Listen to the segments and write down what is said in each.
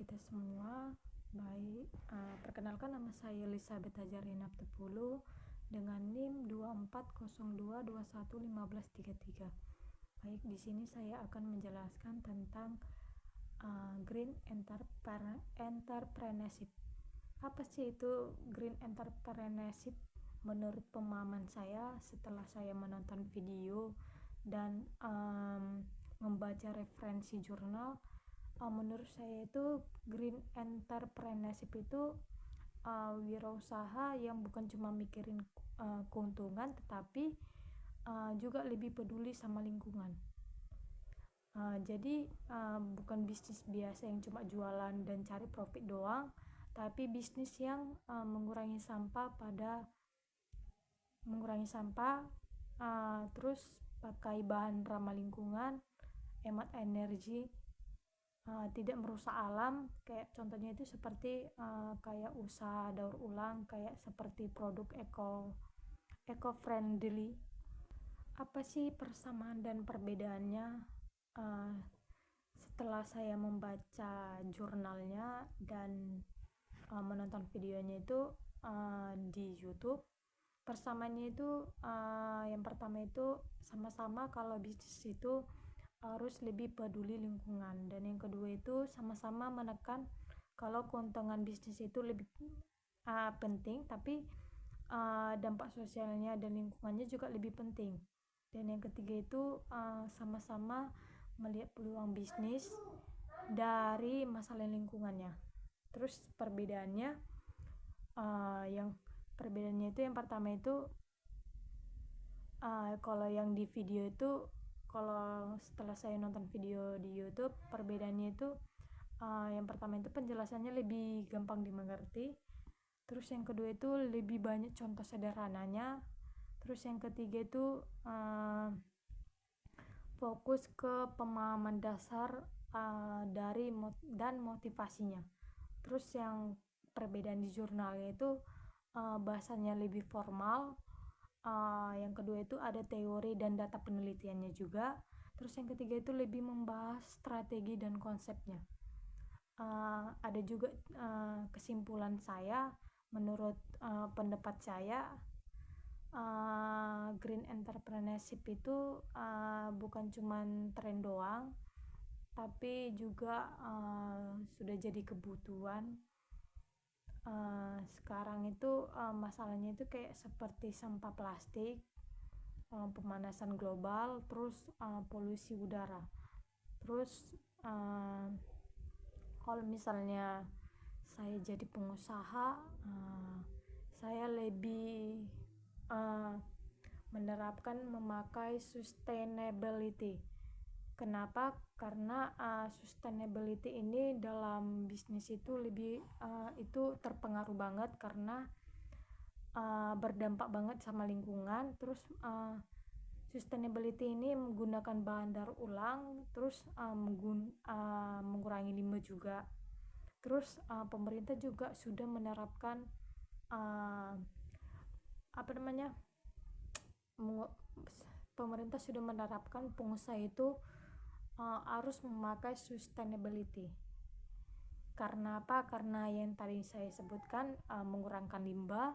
kita semua. Baik, perkenalkan nama saya Elizabeth Hajarina Tepulu dengan NIM 2402211533. Baik, di sini saya akan menjelaskan tentang Green Entrepreneurship. Apa sih itu Green Entrepreneurship? Menurut pemahaman saya setelah saya menonton video dan membaca referensi jurnal, menurut saya itu Green Entrepreneurship itu wirausaha yang bukan cuma mikirin keuntungan, tetapi juga lebih peduli sama lingkungan. Jadi bukan bisnis biasa yang cuma jualan dan cari profit doang, tapi bisnis yang mengurangi sampah, terus pakai bahan ramah lingkungan, hemat energi, tidak merusak alam. Kayak contohnya itu seperti kayak usaha daur ulang, kayak seperti produk eco-friendly. Apa sih persamaan dan perbedaannya? Setelah saya membaca jurnalnya dan menonton videonya itu di YouTube, persamaannya itu yang pertama itu sama-sama kalau bisnis itu harus lebih peduli lingkungan, dan yang kedua itu sama-sama menekan kalau keuntungan bisnis itu lebih penting, tapi dampak sosialnya dan lingkungannya juga lebih penting. Dan yang ketiga itu sama-sama melihat peluang bisnis dari masalah lingkungannya. Terus perbedaannya itu yang pertama itu kalau yang di video itu, kalau setelah saya nonton video di YouTube, perbedaannya itu yang pertama itu penjelasannya lebih gampang dimengerti. Terus yang kedua itu lebih banyak contoh sederhananya. Terus yang ketiga itu fokus ke pemahaman dasar dan motivasinya. Terus yang perbedaan di jurnalnya itu bahasanya lebih formal. Yang kedua itu ada teori dan data penelitiannya juga. Terus yang ketiga itu lebih membahas strategi dan konsepnya. Ada juga kesimpulan saya, menurut pendapat saya, Green Entrepreneurship itu bukan cuman tren doang, tapi juga sudah jadi kebutuhan. Sekarang itu masalahnya itu kayak seperti sampah plastik, pemanasan global, terus polusi udara. Terus kalau misalnya saya jadi pengusaha, saya lebih menerapkan memakai sustainability. Kenapa? Karena sustainability ini dalam bisnis itu lebih itu terpengaruh banget karena berdampak banget sama lingkungan. Terus sustainability ini menggunakan bahan daur ulang, terus mengurangi limbah juga. Terus pemerintah juga sudah menerapkan pengusaha itu harus memakai sustainability. Karena apa? Karena yang tadi saya sebutkan, mengurangkan limbah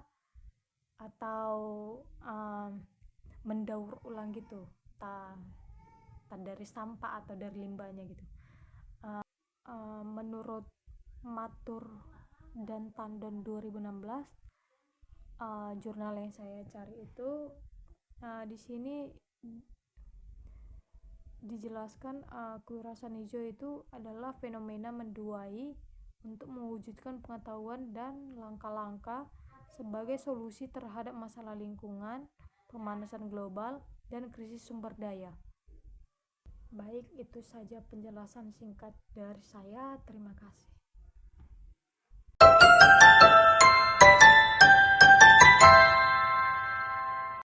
atau mendaur ulang gitu, dari sampah atau dari limbahnya gitu. Menurut Matur dan Tandon 2016, jurnal yang saya cari itu, di sini dijelaskan kewirausahaan hijau itu adalah fenomena menduai untuk mewujudkan pengetahuan dan langkah-langkah sebagai solusi terhadap masalah lingkungan, pemanasan global, dan krisis sumber daya. Baik, itu saja penjelasan singkat dari saya. Terima kasih.